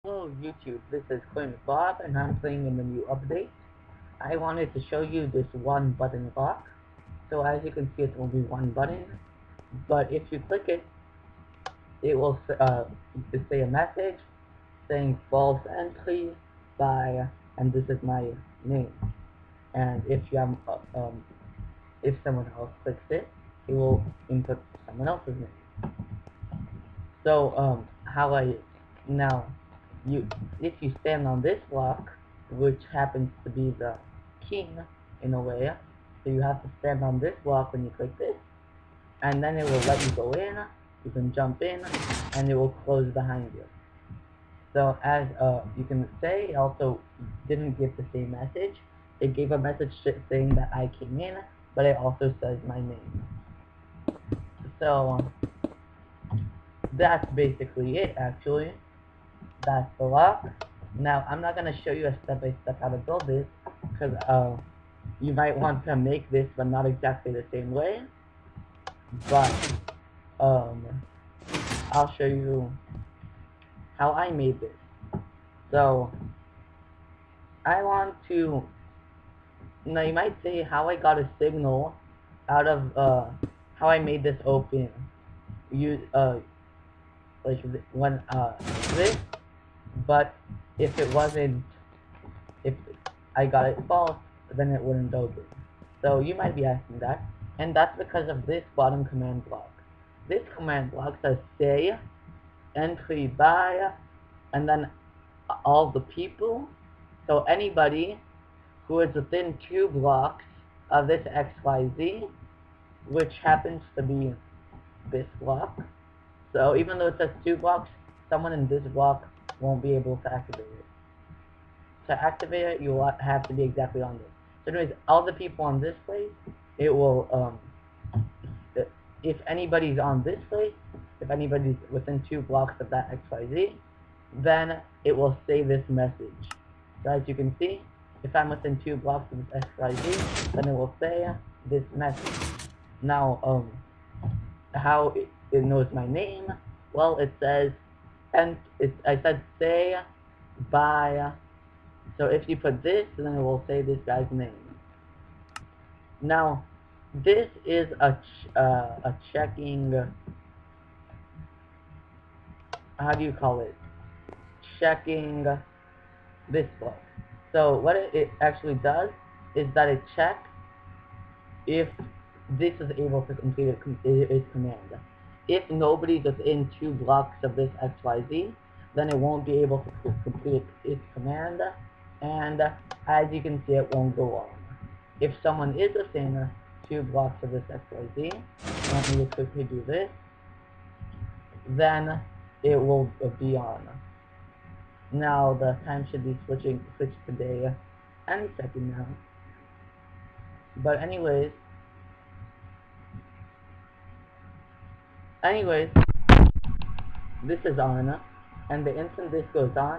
Hello YouTube, this is Quinn Bob and I'm playing in the new update. I wanted to show you this one button lock. So as you can see, it's only one button, but if you click it, it will say a message saying false entry by, and this is my name. And if you have, if someone else clicks it, it will input someone else's name. So how I now you if you stand on this block, which happens to be the king in a way, so you have to stand on this block when you click this, and then it will let you go in. You can jump in, and it will close behind you. So as you can say, it also didn't give the same message. It gave a message saying that I came in, but it also says my name. So that's basically it, actually. That's the lock. Now, I'm not going to show you a step-by-step how to build this, because you might want to make this, but not exactly the same way. But um, I'll show you how I made this. So, I want to, now you might say how I got a signal out of how I made this open. You, like when, this, but if it wasn't, if I got it false, then it wouldn't open. So you might be asking that, and that's because of this bottom command block. This command block says say entry by, and then all the people. So anybody who is within 2 blocks of this XYZ, which happens to be this block. So even though it says 2 blocks, someone in this block won't be able to activate it. To activate it, you will have to be exactly on this. So anyways, all the people on this place, it will, if anybody's on this place, if anybody's within 2 blocks of that XYZ, then it will say this message. So as you can see, if I'm within 2 blocks of this XYZ, then it will say this message. Now, how it knows my name? Well, it says, and I said say by. So if you put this, then it will say this guy's name. Now, this is a checking. How do you call it? Checking this block. So what it actually does is that it checks if this is able to complete its command. If nobody's within 2 blocks of this XYZ, then it won't be able to complete its command, and as you can see, it won't go on. If someone is within 2 blocks of this XYZ, let me just quickly do this, then it will be on. Now the time should be switched to day any second now. But anyways, this is on, and the instant this goes on,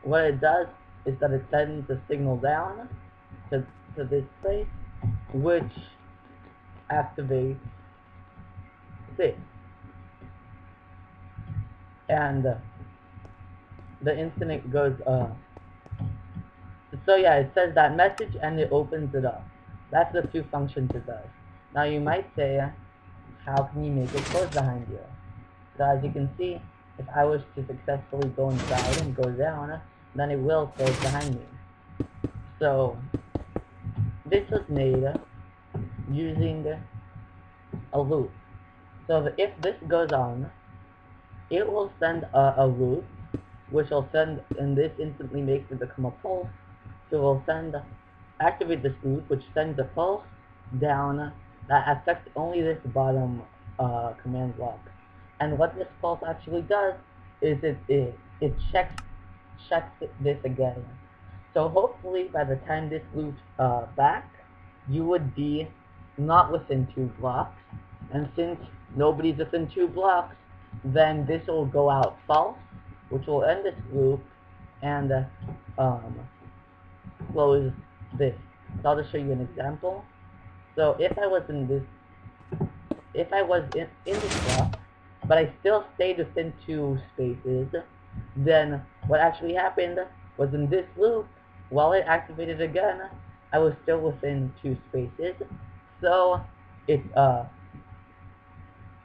what it does is that it sends a signal down to this place, which activates this. And the instant it goes, so yeah, it says that message and it opens it up. That's the 2 functions it does. Now you might say, how can you make it close behind you? So as you can see, if I was to successfully go inside and go down, then it will close behind me. So this was made using a loop. So if this goes on, it will send a loop, which will send, and this instantly makes it become a pulse. So it will activate this loop, which sends a pulse down that affects only this bottom command block. And what this pulse actually does is it checks this again. So hopefully by the time this loops back, you would be not within 2 blocks. And since nobody's within 2 blocks, then this will go out false, which will end this loop and close this. So I'll just show you an example. So if I was in this block, but I still stayed within 2 spaces, then what actually happened was in this loop, while it activated again, I was still within 2 spaces. So it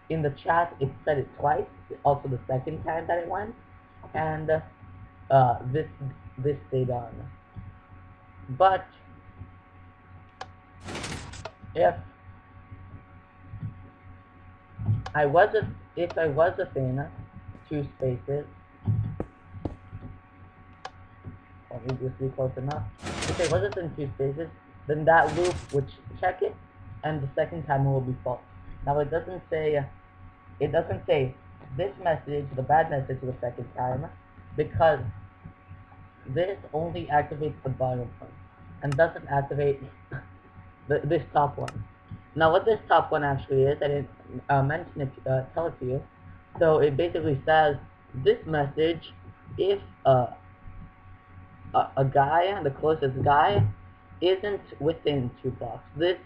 in the chat it said it twice, also the second time that it went, and this stayed on. But if I was within 2 spaces, let me just be close enough. If it was within 2 spaces, then that loop would check it, and the second time it will be false. Now it doesn't say this message, the bad message, the second time, because this only activates the bottom one and doesn't activate this top one. Now what this top one actually is, I didn't mention it, tell it to you. So it basically says this message if a guy, the closest guy, isn't within 2 blocks. This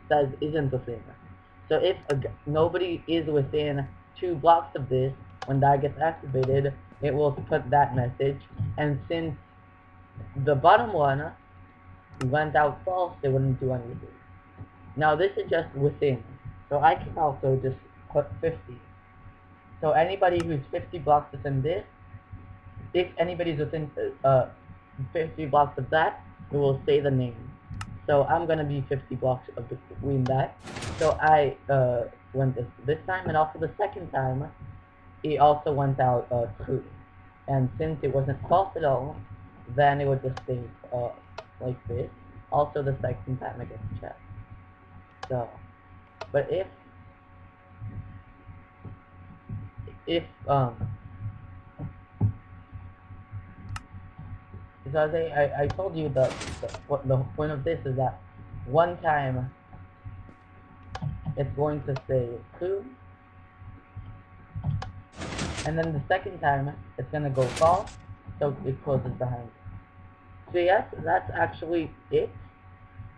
says isn't within. So if nobody is within 2 blocks of this, when that gets activated, it will put that message. And since the bottom one went out false, it wouldn't do anything. Now this is just within. So I can also just put 50. So anybody who's 50 blocks within this, if anybody's within 50 blocks of that, it will say the name. So I'm gonna be 50 blocks between that. So I went this time, and also the second time, it also went out true. And since it wasn't false at all, then it would just stay like this. Also the second time I get checked. So, but if because I told you the point of this is that one time it's going to say true, and then the second time it's gonna go false, so it closes behind. So yes, that's actually it.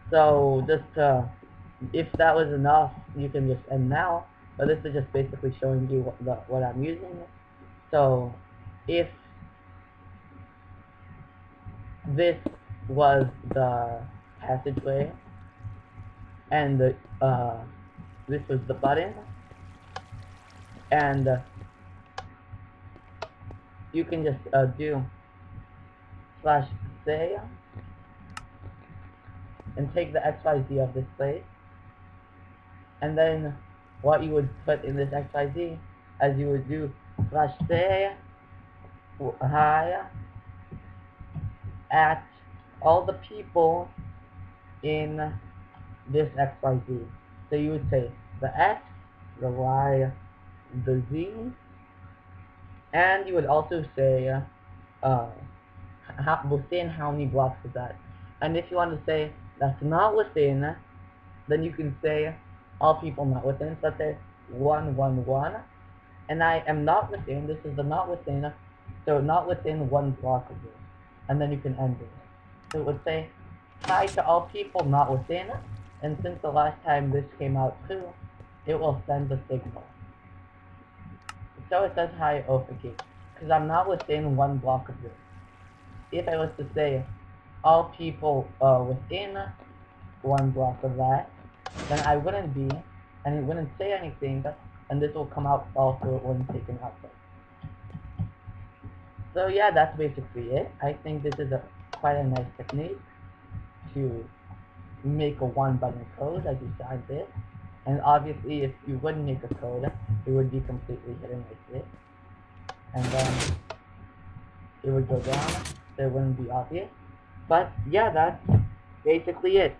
So just if that was enough, you can just end now. But this is just basically showing you what I'm using. So if this was the passageway, and this was the button, and you can just do /say and take the XYZ of this place, and then what you would put in this XYZ, as you would do /say hi at all the people in this XYZ. So you would say the X, the Y, the Z, and you would also say within how many blocks is that. And if you want to say that's not within, then you can say all people not within. So let's say 1, 1, 1, and I am not within. This is the not within, so not within 1 block of this, and then you can end it. So it would say hi to all people not within, and since the last time this came out too, it will send the signal. So it says hi okay, because I'm not within 1 block of this. If I was to say all people within 1 block of that, then I wouldn't be, and it wouldn't say anything, and this will come out also it wouldn't take an output. So yeah, that's basically it. I think this is quite a nice technique to make a 1-button code as you saw this. And obviously if you wouldn't make a code, it would be completely hidden like this. And then it would go down, so it wouldn't be obvious. But yeah, that's basically it.